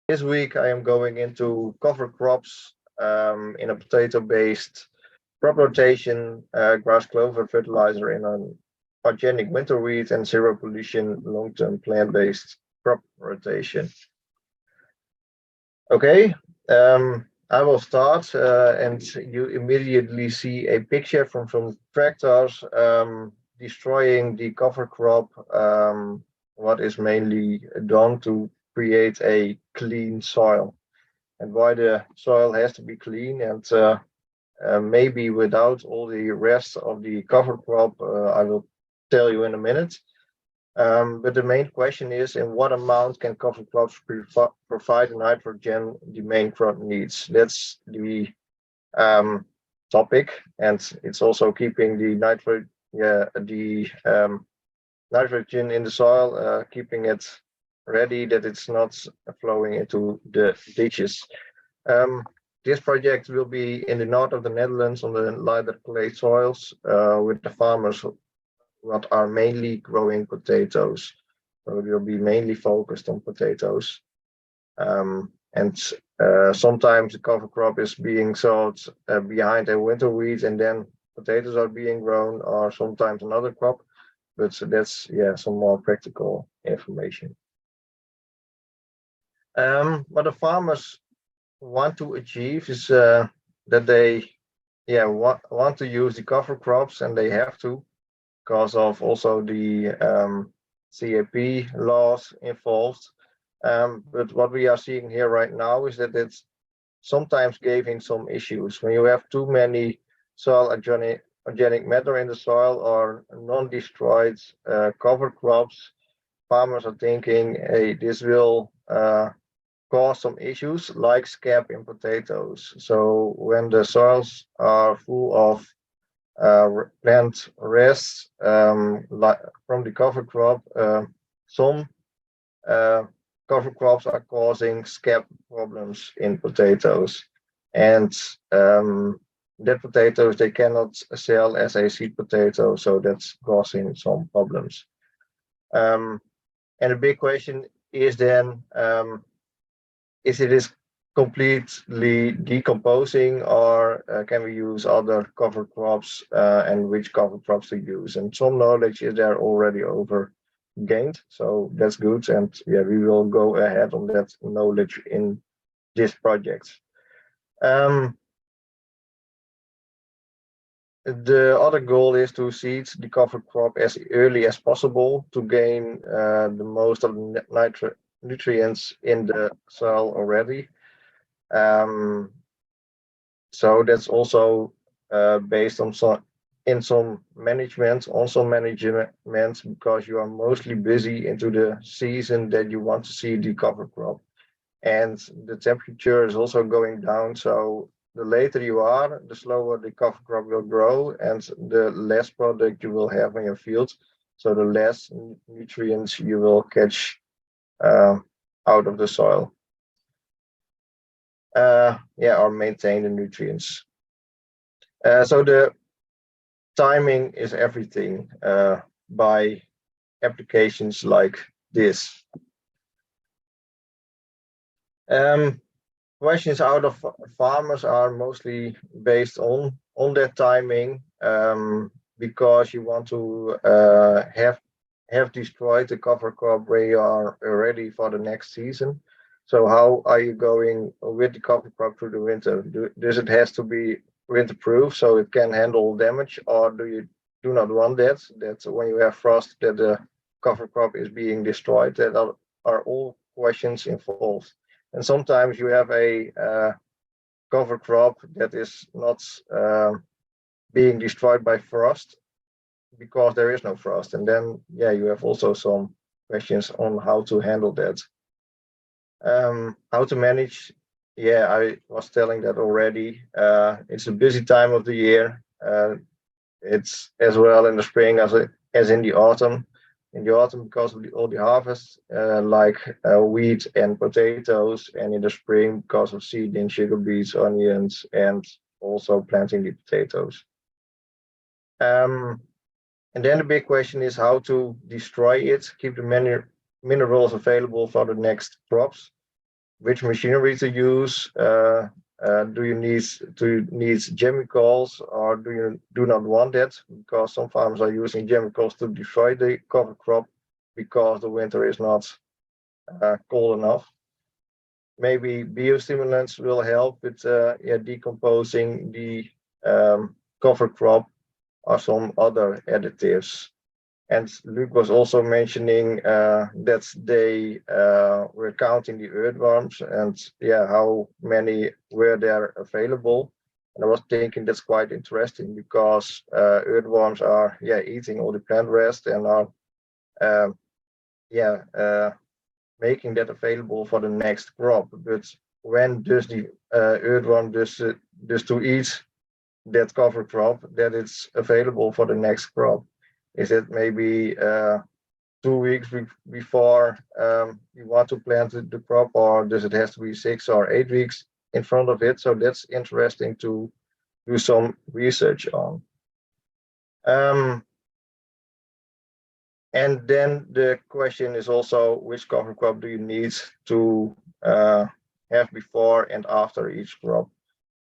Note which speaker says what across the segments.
Speaker 1: This week I am going into cover crops in a potato-based crop rotation, grass clover fertilizer in an organic winter wheat and zero pollution long-term plant-based crop rotation. Okay, I will start and you immediately see a picture from some tractors destroying the cover crop, what is mainly done to create a clean soil. And why the soil has to be clean and maybe without all the rest of the cover crop, I will tell you in a minute. But the main question is, in what amount can cover crops provide the nitrogen the main crop needs? That's the topic, and it's also keeping the nitrogen in the soil, keeping it ready that it's not flowing into the ditches. This project will be in the north of the Netherlands on the lighter clay soils with the farmers what are mainly growing potatoes. So it will be mainly focused on potatoes. And sometimes the cover crop is being sowed behind a winter wheat and then potatoes are being grown, or sometimes another crop. But that's some more practical information. What the farmers want to achieve is that they want to use the cover crops, and they have to because of also the CAP laws involved. But what we are seeing here right now is that it's sometimes giving some issues. When you have too many soil organic matter in the soil or non-destroyed cover crops, farmers are thinking, hey, this will cause some issues like scab in potatoes. So when the soils are full of plant rests like from the cover crop, some cover crops are causing scab problems in potatoes, and that potatoes they cannot sell as a seed potato, so that's causing some problems. And the big question is then, is it is completely decomposing, or can we use other cover crops, and which cover crops to use? And some knowledge is there already over gained, so that's good. And we will go ahead on that knowledge in this project. The other goal is to seed the cover crop as early as possible to gain the most of the nutrients in the soil already. So that's also based on some management, because you are mostly busy into the season that you want to see the cover crop, and the temperature is also going down. So the later you are, the slower the cover crop will grow, and the less product you will have in your field. So the less nutrients you will catch out of the soil. Or maintain the nutrients. So the timing is everything by applications like this. Questions out of farmers are mostly based on that timing, because you want to have destroyed the cover crop where you are ready for the next season. So how are you going with the cover crop through the winter? Does it has to be winter-proof so it can handle damage, or do you do not want that? That when you have frost, that the cover crop is being destroyed. That are all questions involved. And sometimes you have a cover crop that is not being destroyed by frost because there is no frost, and then you have also some questions on how to handle that. How to manage, I was telling that already. It's a busy time of the year. It's as well in the spring as in the autumn. In the autumn, because of all the harvests, like wheat and potatoes, and in the spring because of seeding sugar beets, onions, and also planting the potatoes. And then the big question is how to destroy it, keep the minerals available for the next crops. which machinery to use. Do you need chemicals, or do you do not want that? Because some farmers are using chemicals to destroy the cover crop because the winter is not cold enough. Maybe biostimulants will help with decomposing the cover crop, or some other additives. And Luke was also mentioning that they were counting the earthworms and how many were there available. And I was thinking that's quite interesting, because earthworms are eating all the plant rest and are making that available for the next crop. But when does the earthworm does to eat that cover crop, that it's available for the next crop? Is it maybe 2 weeks before you want to plant the crop, or does it have to be 6 or 8 weeks in front of it? So that's interesting to do some research on. And then the question is also, which cover crop do you need to have before and after each crop?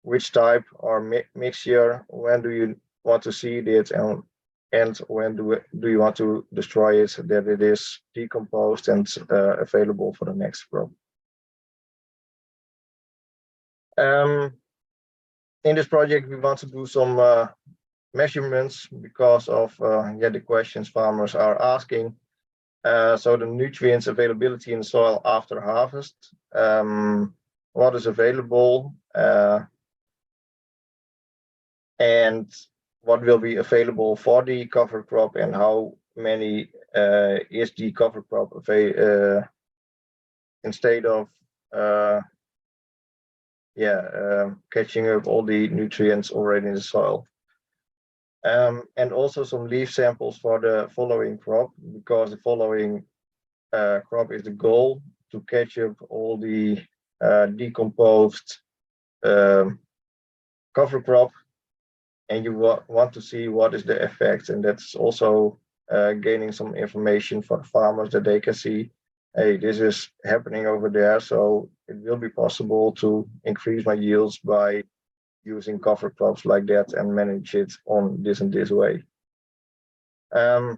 Speaker 1: Which type or mixture? When do you want to seed it, and when do you want to destroy it, that it is decomposed and available for the next crop? In this project, we want to do some measurements because of the questions farmers are asking. So the nutrients availability in soil after harvest, what is available, and what will be available for the cover crop, and how many is the cover crop instead of catching up all the nutrients already in the soil. And also some leaf samples for the following crop, because the following crop is the goal, to catch up all the decomposed cover crop, and you want to see what is the effect. And that's also gaining some information for the farmers, that they can see, hey, this is happening over there, so it will be possible to increase my yields by using cover crops like that and manage it on this and this way. And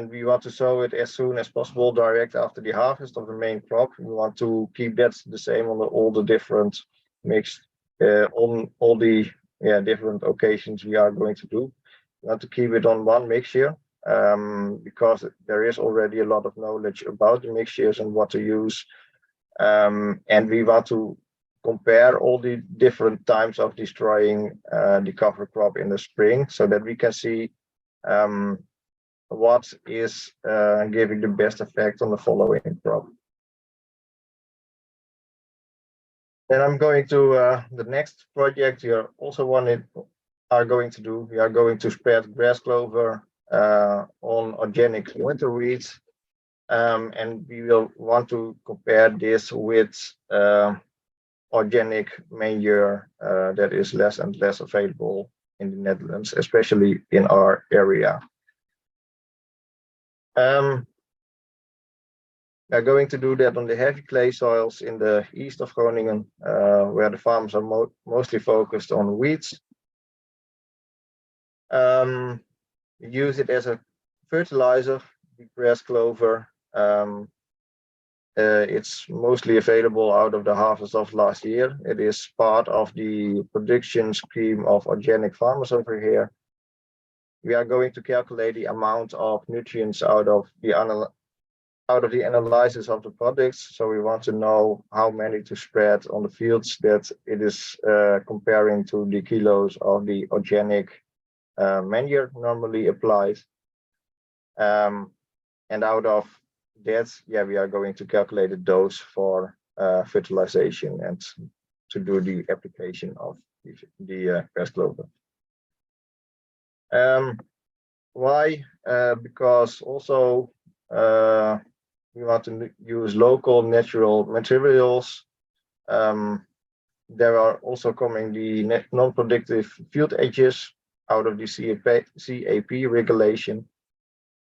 Speaker 1: we want to sow it as soon as possible, direct after the harvest of the main crop. We want to keep that the same on all the different mixed on all the different occasions we are going to do. We want to keep it on one mixture, because there is already a lot of knowledge about the mixtures and what to use, and we want to compare all the different times of destroying the cover crop in the spring, so that we can see what is giving the best effect on the following crop. Then I'm going to the next project we are also going to do. We are going to spread grass clover on organic winter weeds, and we will want to compare this with organic manure that is less and less available in the Netherlands, especially in our area. We are going to do that on the heavy clay soils in the east of Groningen, where the farmers are mostly focused on weeds. Use it as a fertilizer, the grass clover. It's mostly available out of the harvest of last year. It is part of the production scheme of organic farmers over here. We are going to calculate the amount of nutrients out of the analysis of the products. So we want to know how many to spread on the fields, that it is comparing to the kilos of the organic manure normally applied. And out of that, we are going to calculate the dose for fertilization and to do the application of the grass clover. Why? Because also we want to use local natural materials. There are also coming the non-productive field edges out of the CAP regulation.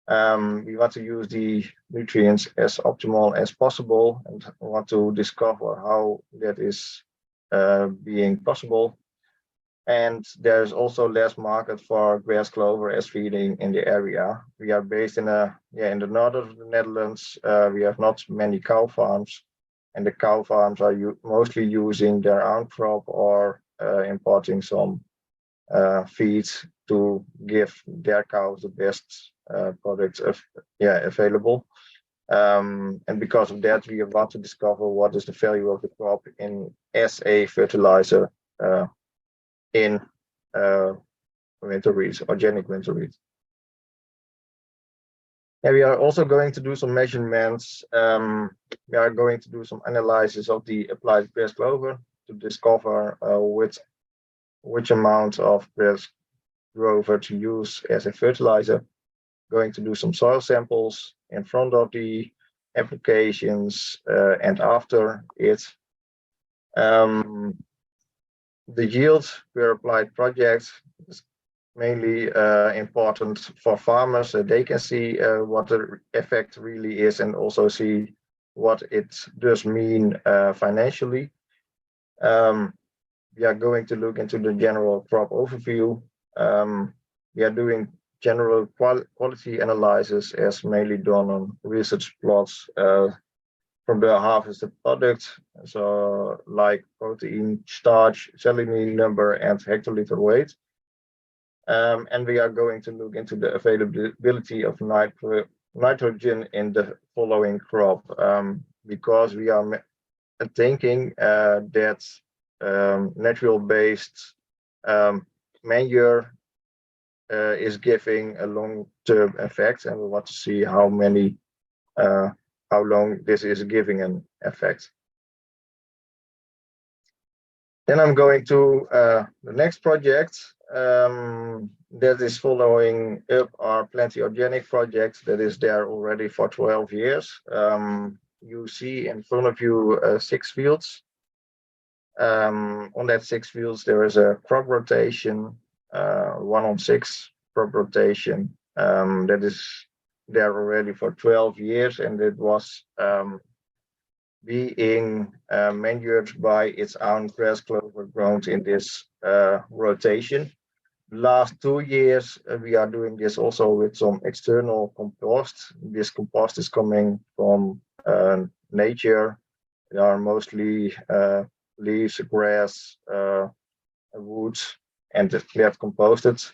Speaker 1: We want to use the nutrients as optimal as possible and want to discover how that is being possible. And there's also less market for grass clover as feeding in the area. We are based in the north of the Netherlands. We have not many cow farms, and the cow farms are mostly using their own crop or importing some feeds to give their cows the best products available. And because of that, we want to discover what is the value of the crop as a fertilizer in winter wheat, organic winter wheat. And we are also going to do some measurements. We are going to do some analysis of the applied grass clover to discover which amount of grass clover to use as a fertilizer. Going to do some soil samples in front of the applications and after it. The yield per applied project is mainly important for farmers so they can see what the effect really is and also see what it does mean financially. We are going to look into the general crop overview. We are doing general quality analysis as mainly done on research plots from the harvested product, so like protein, starch, salinity number, and hectoliter weight. And we are going to look into the availability of nitrogen in the following crop, because we are thinking that natural-based manure is giving a long-term effect, and we want to see how long this is giving an effect. Then I'm going to the next project that is following up our Plenty Organic project that is there already for 12 years. You see in front of you 6 fields. On that 6 fields, there is a crop rotation, 1-on-6 crop rotation that is there already for 12 years, and it was being manured by its own grass clover grown in this rotation. Last 2 years, we are doing this also with some external compost. This compost is coming from nature. They are mostly leaves, grass, wood, and flat composted.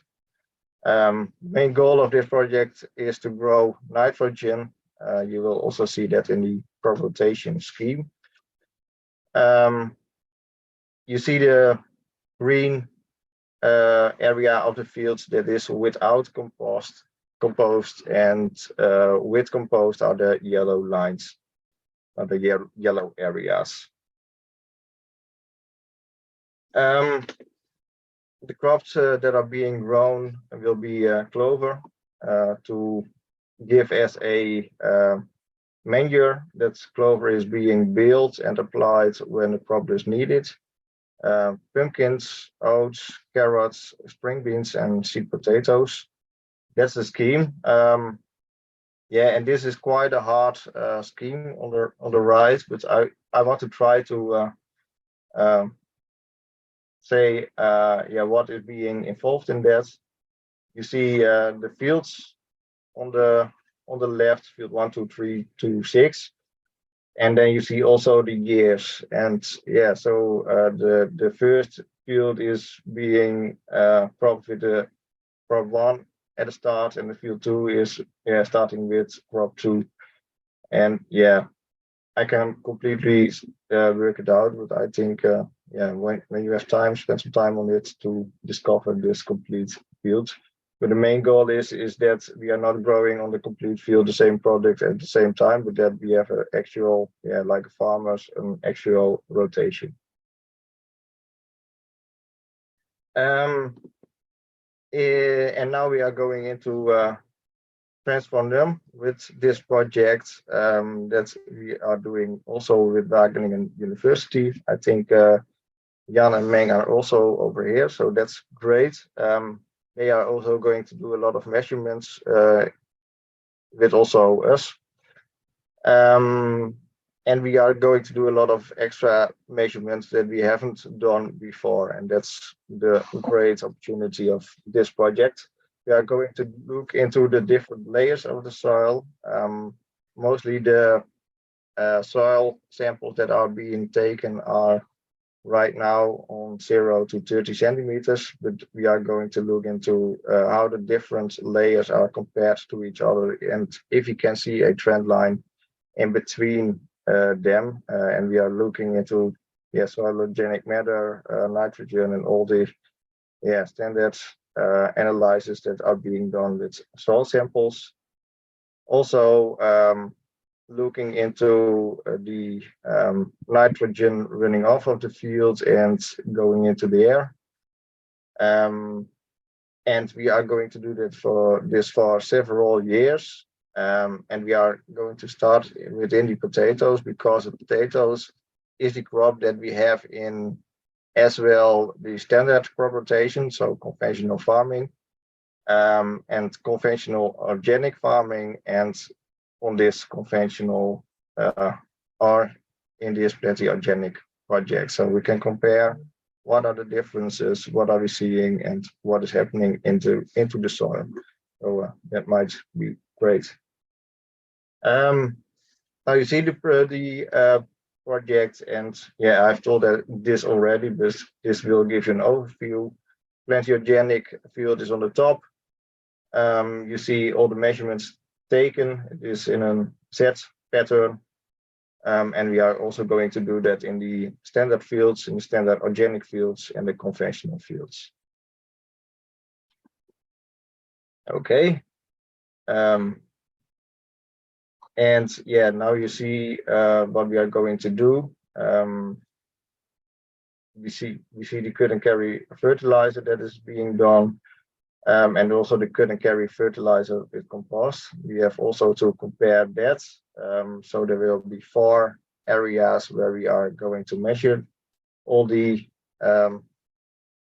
Speaker 1: Main goal of this project is to grow nitrogen. You will also see that in the crop rotation scheme. You see the green area of the fields that is without compost, and with compost are the yellow lines, the yellow areas. The crops that are being grown will be clover to give as a manure. That clover is being baled and applied when the crop is needed. Pumpkins, oats, carrots, spring beans, and sweet potatoes. That's the scheme. And this is quite a hard scheme on the right, but I want to try to say what is being involved in that. You see the fields on the left, field 1, 2, 3, 2, 6, and then you see also the years. And so the first field is being cropped with the crop 1 at the start, and the field 2 is starting with crop 2. And I can completely work it out, but I think when you have time, spend some time on it to discover this complete field. But the main goal is that we are not growing on the complete field the same product at the same time, but that we have an actual, like farmers, an actual rotation. And now we are going into transform them with this project that we are doing also with Wageningen University. I think Jan and Meng are also over here, so that's great. They are also going to do a lot of measurements with also us. And we are going to do a lot of extra measurements that we haven't done before, and that's the great opportunity of this project. We are going to look into the different layers of the soil, mostly the soil samples that are being taken are right now on 0 to 30 centimeters, but we are going to look into how the different layers are compared to each other, and if you can see a trend line in between them, and we are looking into soil organic matter, nitrogen, and all the standard analyses that are being done with soil samples. Also looking into the nitrogen running off of the field and going into the air. And we are going to do that for several years. And we are going to start within the potatoes, because the potatoes is the crop that we have in as well the standard crop rotation, so conventional farming, and conventional organic farming, and on this conventional or in this plenty organic project. So we can compare what are the differences, what are we seeing, and what is happening into the soil. So that might be great. Now you see the project, and I've told that this already, but this will give you an overview. Plenty organic field is on the top. You see all the measurements taken. It is in a Z pattern, and we are also going to do that in the standard fields, in the standard organic fields, and the conventional fields. Okay. And now you see what we are going to do. We see the cut and carry fertilizer that is being done, and also the cut and carry fertilizer with compost. We have also to compare that. So there will be 4 areas where we are going to measure all the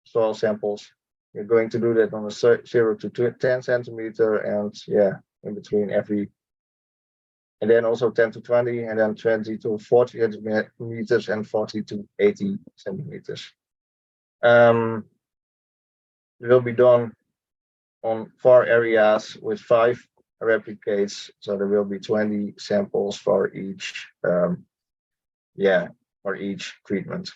Speaker 1: soil samples. We're going to do that on a 0 to 10 centimeter, and in between every. And then also 10 to 20, and then 20 to 40 centimeters, and 40 to 80 centimeters. It will be done on 4 areas with 5 replicates, so there will be 20 samples for each for each treatment.